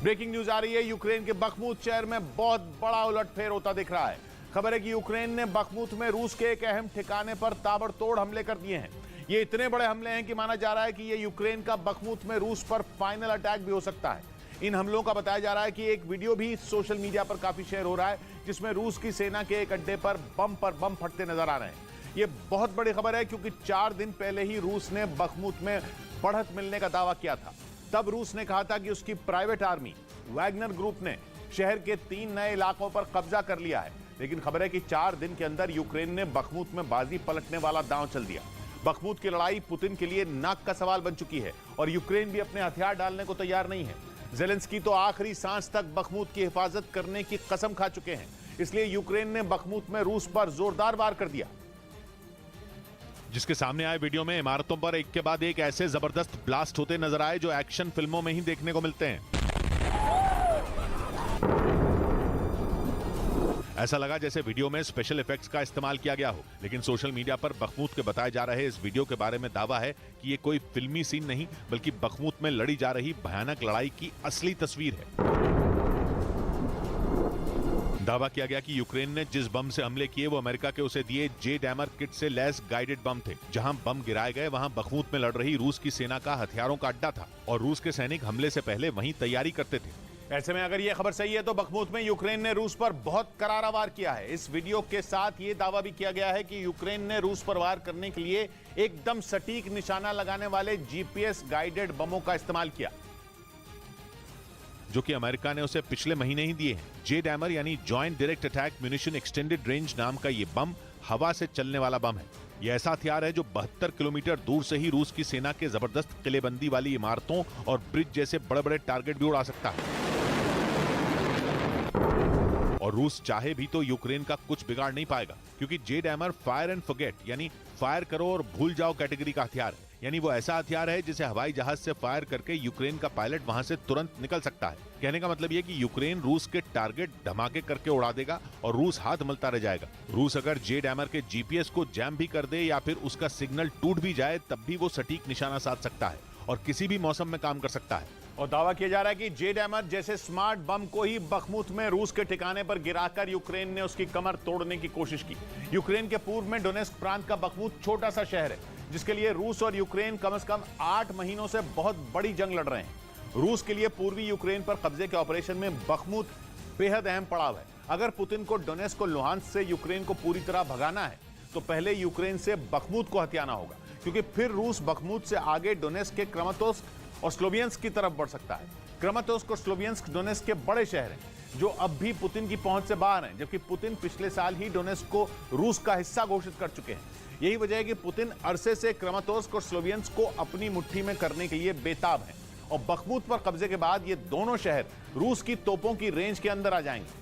Breaking news आ रही है। Ukraine के बखमूत शहर में बहुत बड़ा उलटफेर होता दिख रहा है। खबर है कि यूक्रेन ने बखमूत में रूस के एक अहम ठिकाने पर ताबड़तोड़ हमले कर दिए हैं। ये इतने बड़े हमले हैं कि माना जा रहा है कि ये यूक्रेन का बखमूत में रूस पर फाइनल अटैक भी हो सकता है। इन हमलों का बताया जा रहा है कि एक वीडियो भी सोशल मीडिया पर काफी शेयर हो रहा है, जिसमें रूस की सेना के एक अड्डे पर बम फटते नजर आ रहे हैं। ये बहुत बड़ी खबर है क्योंकि 4 दिन पहले ही रूस ने बखमूत में बढ़त मिलने का दावा किया था। तब रूस ने कहा था कि उसकी प्राइवेट आर्मी वैगनर ग्रुप ने शहर के 3 नए इलाकों पर कब्जा कर लिया है। लेकिन खबर है कि 4 दिन के अंदर यूक्रेन ने बखमूत में बाजी पलटने वाला दांव चल दिया। बखमूत की लड़ाई पुतिन के लिए नाक का सवाल बन चुकी है और यूक्रेन भी अपने हथियार डालने को तैयार नहीं है। ज़ेलेंस्की तो आखिरी सांस तक बखमूत की हिफाजत करने की कसम खा चुके हैं। इसलिए यूक्रेन ने बखमूत में रूस पर जोरदार वार कर दिया। जिसके सामने आए वीडियो में इमारतों पर एक के बाद एक ऐसे जबरदस्त ब्लास्ट होते नजर आए जो एक्शन फिल्मों में ही देखने को मिलते हैं। ऐसा लगा जैसे वीडियो में स्पेशल इफेक्ट्स का इस्तेमाल किया गया हो। लेकिन सोशल मीडिया पर बखमूत के बताए जा रहे इस वीडियो के बारे में दावा है कि ये कोई फिल्मी सीन नहीं बल्कि बखमूत में लड़ी जा रही भयानक लड़ाई की असली तस्वीर है। दावा किया गया कि यूक्रेन ने जिस बम से हमले किए वो अमेरिका के उसे दिए JDAMR किट से लैस गाइडेड बम थे। जहां बम गिराए गए वहां बखमूत में लड़ रही रूस की सेना का हथियारों का अड्डा था और रूस के सैनिक हमले से पहले वहीं तैयारी करते थे। ऐसे में अगर यह खबर सही है तो बखमूत में यूक्रेन ने रूस पर बहुत करारा वार किया है। इस वीडियो के साथ ये दावा भी किया गया है कि यूक्रेन ने रूस पर वार करने के लिए एकदम सटीक निशाना लगाने वाले GPS गाइडेड बमों का इस्तेमाल किया, जो कि अमेरिका ने उसे पिछले महीने ही दिए हैं। JDAMR यानी joint direct attack munition extended range नाम का ये बम हवा से चलने वाला बम है। यह ऐसा हथियार है जो 72 किलोमीटर दूर से ही रूस की सेना के जबरदस्त किलेबंदी वाली इमारतों और ब्रिज जैसे बड़े बड़े टारगेट भी उड़ा सकता है। और रूस चाहे भी तो यूक्रेन का कुछ बिगाड़ नहीं पाएगा, क्योंकि JDAMR फायर एंड फॉरगेट यानी फायर करो और भूल जाओ कैटेगरी का हथियार है। यानी वो ऐसा हथियार है जिसे हवाई जहाज से फायर करके यूक्रेन का पायलट वहां से तुरंत निकल सकता है। कहने का मतलब ये कि यूक्रेन रूस के टारगेट धमाके करके उड़ा देगा और रूस हाथ मलता रह जाएगा। रूस अगर JDAMR के GPS को जैम भी कर दे या फिर उसका सिग्नल टूट भी जाए तब भी वो सटीक निशाना साध सकता है और किसी भी मौसम में काम कर सकता है। और दावा किया जा रहा है कि JDAMR जैसे स्मार्ट बम को ही बखमूत में रूस के ठिकाने पर गिराकर यूक्रेन ने उसकी कमर तोड़ने की कोशिश की। यूक्रेन के पूर्व में डोनेस्क प्रांत का बखमूत छोटा सा शहर है, जिसके लिए रूस और यूक्रेन कम से कम 8 महीनों से बहुत बड़ी जंग लड़ रहे हैं। रूस के लिए पूर्वी यूक्रेन पर कब्जे के ऑपरेशन में बखमूत बेहद अहम पड़ाव है। अगर पुतिन को डोनेस्क और लुहांस्क से यूक्रेन को पूरी तरह भगाना है तो पहले यूक्रेन से बखमूत को हथियाना होगा, क्योंकि फिर रूस बखमूत से आगे डोनेस्क के क्रमातोर्स्क और स्लोवियंस्क की तरफ बढ़ सकता है। क्रमातोर्स्क और स्लोवियंस्क डोनेस्क के बड़े शहर हैं जो अब भी पुतिन की पहुंच से बाहर हैं, जबकि पुतिन पिछले साल ही डोनेस्क को रूस का हिस्सा घोषित कर चुके हैं। यही वजह है कि पुतिन अरसे से क्रमातोर्स्क और स्लोवियंस्क को अपनी मुट्ठी में करने के लिए बेताब हैं और बखमूत पर कब्जे के बाद ये दोनों शहर रूस की तोपों की रेंज के अंदर आ जाएंगे।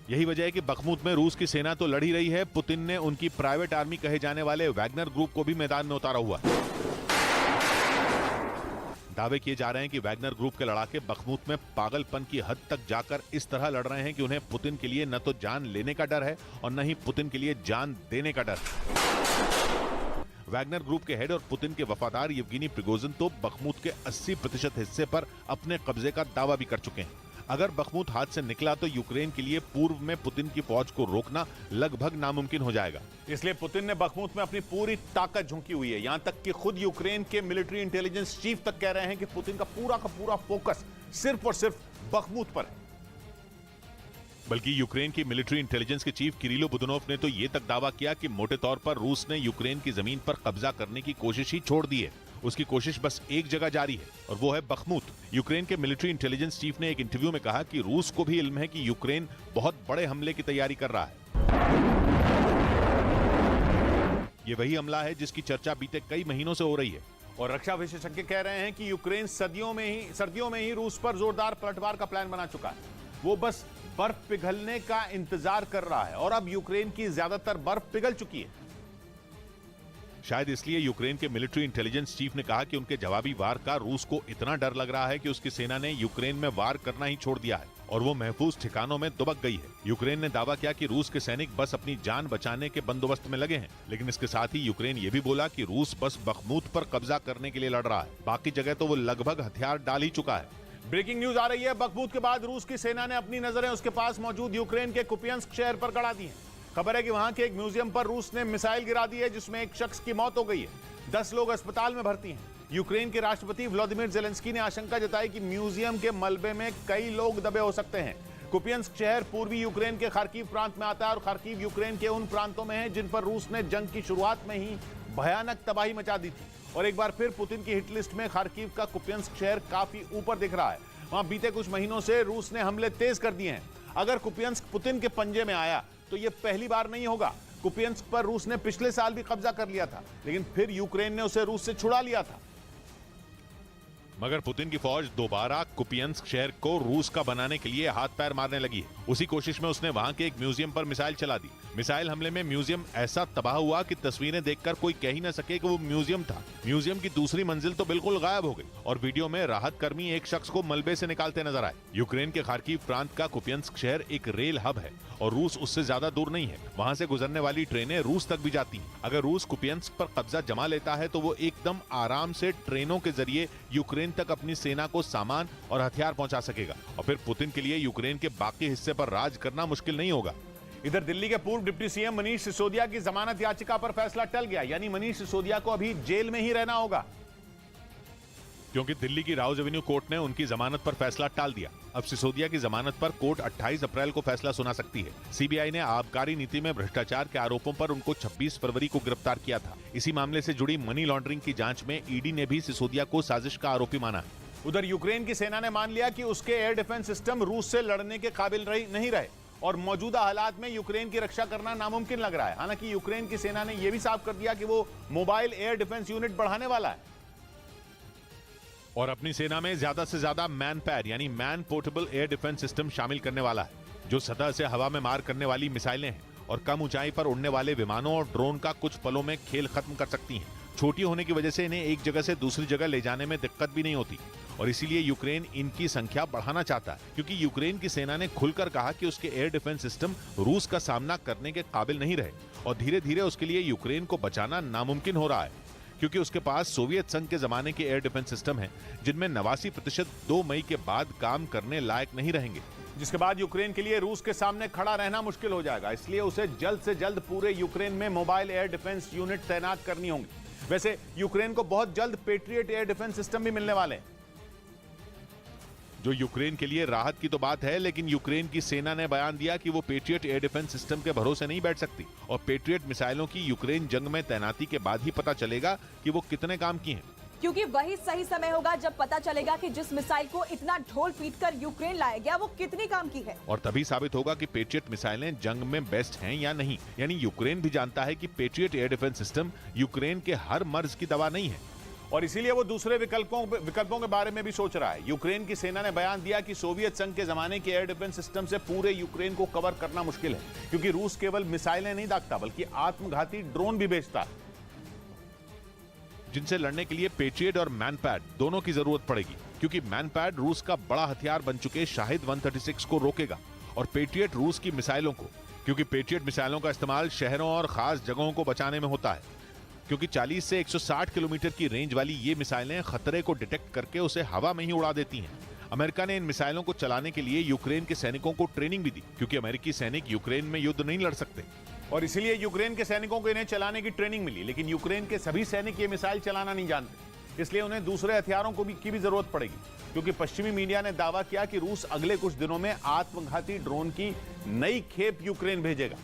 यही वजह है कि बखमूत में रूस की सेना तो लड़ ही रही है, पुतिन ने उनकी प्राइवेट आर्मी कहे जाने वाले वैगनर ग्रुप को भी मैदान में उतारा हुआ है। दावे किए जा रहे हैं कि वैगनर ग्रुप के लड़ाके बखमूत में पागलपन की हद तक जाकर इस तरह लड़ रहे हैं कि उन्हें पुतिन के लिए न तो जान लेने का डर है और न ही पुतिन के लिए जान देने का डर है। वैगनर ग्रुप के हेड और पुतिन के वफादार येवगेनी प्रिगोजिन तो बखमूत के 80% हिस्से पर अपने कब्जे का दावा भी कर चुके हैं। अगर बखमूत हाथ से निकला तो यूक्रेन के लिए पूर्व में पुतिन की फौज को रोकना लगभग नामुमकिन हो जाएगा। इसलिए पुतिन ने बखमूत में अपनी पूरी ताकत झोंकी हुई है। यहां तक कि खुद यूक्रेन के मिलिट्री इंटेलिजेंस चीफ तक कह रहे हैं कि पुतिन का पूरा फोकस सिर्फ और सिर्फ बखमूत पर है। बल्कि यूक्रेन की मिलिट्री इंटेलिजेंस के चीफ किरिलो बुदानोव ने तो ये तक दावा किया कि मोटे तौर पर रूस ने यूक्रेन की जमीन पर कब्जा करने की कोशिश ही छोड़ दी है। उसकी कोशिश बस एक जगह जारी है और वो है बखमूत। यूक्रेन के मिलिट्री इंटेलिजेंस चीफ ने एक इंटरव्यू में कहा कि रूस को भी इल्म है कि यूक्रेन बहुत बड़े हमले की तैयारी कर रहा है। ये वही हमला है जिसकी चर्चा बीते कई महीनों से हो रही है और रक्षा विशेषज्ञ कह रहे हैं कि यूक्रेन सर्दियों में ही रूस पर जोरदार पलटवार का प्लान बना चुका है। वो बस बर्फ पिघलने का इंतजार कर रहा है और अब यूक्रेन की ज्यादातर बर्फ पिघल चुकी है। शायद इसलिए यूक्रेन के मिलिट्री इंटेलिजेंस चीफ ने कहा कि उनके जवाबी वार का रूस को इतना डर लग रहा है कि उसकी सेना ने यूक्रेन में वार करना ही छोड़ दिया है और वो महफूज ठिकानों में दुबक गई है। यूक्रेन ने दावा किया कि रूस के सैनिक बस अपनी जान बचाने के बंदोबस्त में लगे हैं, लेकिन इसके साथ ही यूक्रेन ये भी बोला कि रूस बस बखमूत पर कब्जा करने के लिए लड़ रहा है, बाकी जगह तो वो लगभग हथियार डाल ही चुका है। ब्रेकिंग न्यूज आ रही है। बखमूत के बाद रूस की सेना ने अपनी नजरें उसके पास मौजूद यूक्रेन के कुपियंस्क शहर पर गड़ा दी हैं। खबर है कि वहां के एक म्यूजियम पर रूस ने मिसाइल गिरा दी है, जिसमें एक शख्स की मौत हो गई है। 10 लोग अस्पताल में भर्ती हैं। यूक्रेन के राष्ट्रपति व्लादिमीर जेलेंस्की ने आशंका जताई कि म्यूजियम के मलबे में कई लोग दबे हो सकते हैं। कुपियंस्क शहर पूर्वी यूक्रेन के खार्किव प्रांत में आता है और खार्किव यूक्रेन के उन प्रांतों में है जिन पर रूस ने जंग की शुरुआत में ही भयानक तबाही मचा दी थी। और एक बार फिर पुतिन की हिट लिस्ट में खार्किव का कुपियंस्क शहर काफी ऊपर दिख रहा है। वहां बीते कुछ महीनों से रूस ने हमले तेज कर दिए हैं। अगर कुपियंस्क पुतिन के पंजे में आया तो यह पहली बार नहीं होगा। कुपियंस्क पर रूस ने पिछले साल भी कब्जा कर लिया था, लेकिन फिर यूक्रेन ने उसे रूस से छुड़ा लिया था। मगर पुतिन की फौज दोबारा कुपियंस्क शहर को रूस का बनाने के लिए हाथ पैर मारने लगी है। उसी कोशिश में उसने वहां के एक म्यूजियम पर मिसाइल चला दी। मिसाइल हमले में म्यूजियम ऐसा तबाह हुआ कि तस्वीरें देखकर कोई कह ही न सके कि वो म्यूजियम था। म्यूजियम की दूसरी मंजिल तो बिल्कुल गायब हो गई और वीडियो में राहत कर्मी एक शख्स को मलबे से निकालते नजर आए। यूक्रेन के खार्किव प्रांत का कुपियंस्क शहर एक रेल हब है और रूस उससे ज्यादा दूर नहीं है। वहां से गुजरने वाली ट्रेनें रूस तक भी जाती हैं। अगर रूस कुपियंस्क पर कब्जा जमा लेता है तो वो एकदम आराम से ट्रेनों के जरिए यूक्रेन तक अपनी सेना को सामान और हथियार पहुंचा सकेगा और फिर पुतिन के लिए यूक्रेन के बाकी हिस्से पर राज करना मुश्किल नहीं होगा। इधर दिल्ली के पूर्व डिप्टी सीएम मनीष सिसोदिया की जमानत याचिका पर फैसला टल गया, यानी मनीष सिसोदिया को अभी जेल में ही रहना होगा, क्योंकि दिल्ली की राउज एवेन्यू कोर्ट ने उनकी जमानत पर फैसला टाल दिया। अब सिसोदिया की जमानत पर कोर्ट 28 अप्रैल को फैसला सुना सकती है। सीबीआई ने आबकारी नीति में भ्रष्टाचार के आरोपों पर उनको 26 फरवरी को गिरफ्तार किया था। इसी मामले से जुड़ी मनी लॉन्ड्रिंग की जांच में ईडी ने भी सिसोदिया को साजिश का आरोपी माना है। उधर यूक्रेन की सेना ने मान लिया कि उसके एयर डिफेंस सिस्टम रूस से लड़ने के काबिल नहीं रहे और मौजूदा हालात में यूक्रेन की रक्षा करना नामुमकिन लग रहा है। हालांकि यूक्रेन की सेना ने यह भी साफ कर दिया कि वो मोबाइल एयर डिफेंस यूनिट बढ़ाने वाला है और अपनी सेना में ज्यादा से ज्यादा मैन पैड यानी man portable air defence system शामिल करने वाला है, जो सतह से हवा में मार करने वाली मिसाइलें हैं और कम ऊंचाई पर उड़ने वाले विमानों और ड्रोन का कुछ पलों में खेल खत्म कर सकती हैं। छोटी होने की वजह से इन्हें एक जगह से दूसरी जगह ले जाने में दिक्कत भी नहीं होती और इसीलिए यूक्रेन इनकी संख्या बढ़ाना चाहता है, क्योंकि यूक्रेन की सेना ने खुलकर कहा कि उसके एयर डिफेंस सिस्टम रूस का सामना करने के काबिल नहीं रहे और धीरे धीरे उसके लिए यूक्रेन को बचाना नामुमकिन हो रहा है, क्योंकि उसके पास सोवियत संघ के जमाने के एयर डिफेंस सिस्टम हैं, जिनमें 89% 2 मई के बाद काम करने लायक नहीं रहेंगे, जिसके बाद यूक्रेन के लिए रूस के सामने खड़ा रहना मुश्किल हो जाएगा। इसलिए उसे जल्द से जल्द पूरे यूक्रेन में मोबाइल एयर डिफेंस यूनिट तैनात करनी होंगी। वैसे यूक्रेन को बहुत जल्द पेट्रियट एयर डिफेंस सिस्टम भी मिलने वाले हैं, जो यूक्रेन के लिए राहत की तो बात है, लेकिन यूक्रेन की सेना ने बयान दिया कि वो पेट्रियट एयर डिफेंस सिस्टम के भरोसे नहीं बैठ सकती और पेट्रियट मिसाइलों की यूक्रेन जंग में तैनाती के बाद ही पता चलेगा कि वो कितने काम की हैं। क्योंकि वही सही समय होगा जब पता चलेगा कि जिस मिसाइल को इतना ढोल पीटकर यूक्रेन लाया गया वो कितनी काम की है और तभी साबित होगा कि पेट्रियट मिसाइलें जंग में बेस्ट हैं या नहीं। यानी यूक्रेन भी जानता है कि patriot air defence system Ukraine के हर मर्ज की दवा नहीं है और इसीलिए वो दूसरे विकल्पों के बारे में भी सोच रहा है। यूक्रेन की सेना ने बयान दिया कि सोवियत संघ के जमाने के एयर डिफेंस सिस्टम से पूरे यूक्रेन को कवर करना मुश्किल है, क्योंकि रूस केवल मिसाइलें नहीं दागता बल्कि आत्मघाती ड्रोन भी भेजता है, जिनसे लड़ने के लिए पेट्रियट और मैनपैड दोनों की जरूरत पड़ेगी, क्योंकि मैनपैड रूस का बड़ा हथियार बन चुके शाहिद 136 को रोकेगा और पेट्रियट रूस की मिसाइलों को, क्योंकि पेट्रियट मिसाइलों का इस्तेमाल शहरों और खास जगहों को बचाने में होता है, क्योंकि 40 से 160 किलोमीटर की रेंज वाली ये मिसाइलें खतरे को डिटेक्ट करके उसे हवा में ही उड़ा देती हैं। अमेरिका ने इन मिसाइलों को चलाने के लिए यूक्रेन के सैनिकों को ट्रेनिंग भी दी, क्योंकि अमेरिकी सैनिक यूक्रेन में युद्ध नहीं लड़ सकते और इसीलिए यूक्रेन के सैनिकों को इन्हें चलाने की ट्रेनिंग मिली। लेकिन यूक्रेन के सभी सैनिक ये मिसाइल चलाना नहीं जानते, इसलिए उन्हें दूसरे हथियारों की भी जरूरत पड़ेगी, क्योंकि पश्चिमी मीडिया ने दावा किया कि रूस अगले कुछ दिनों में आत्मघाती ड्रोन की नई खेप यूक्रेन भेजेगा।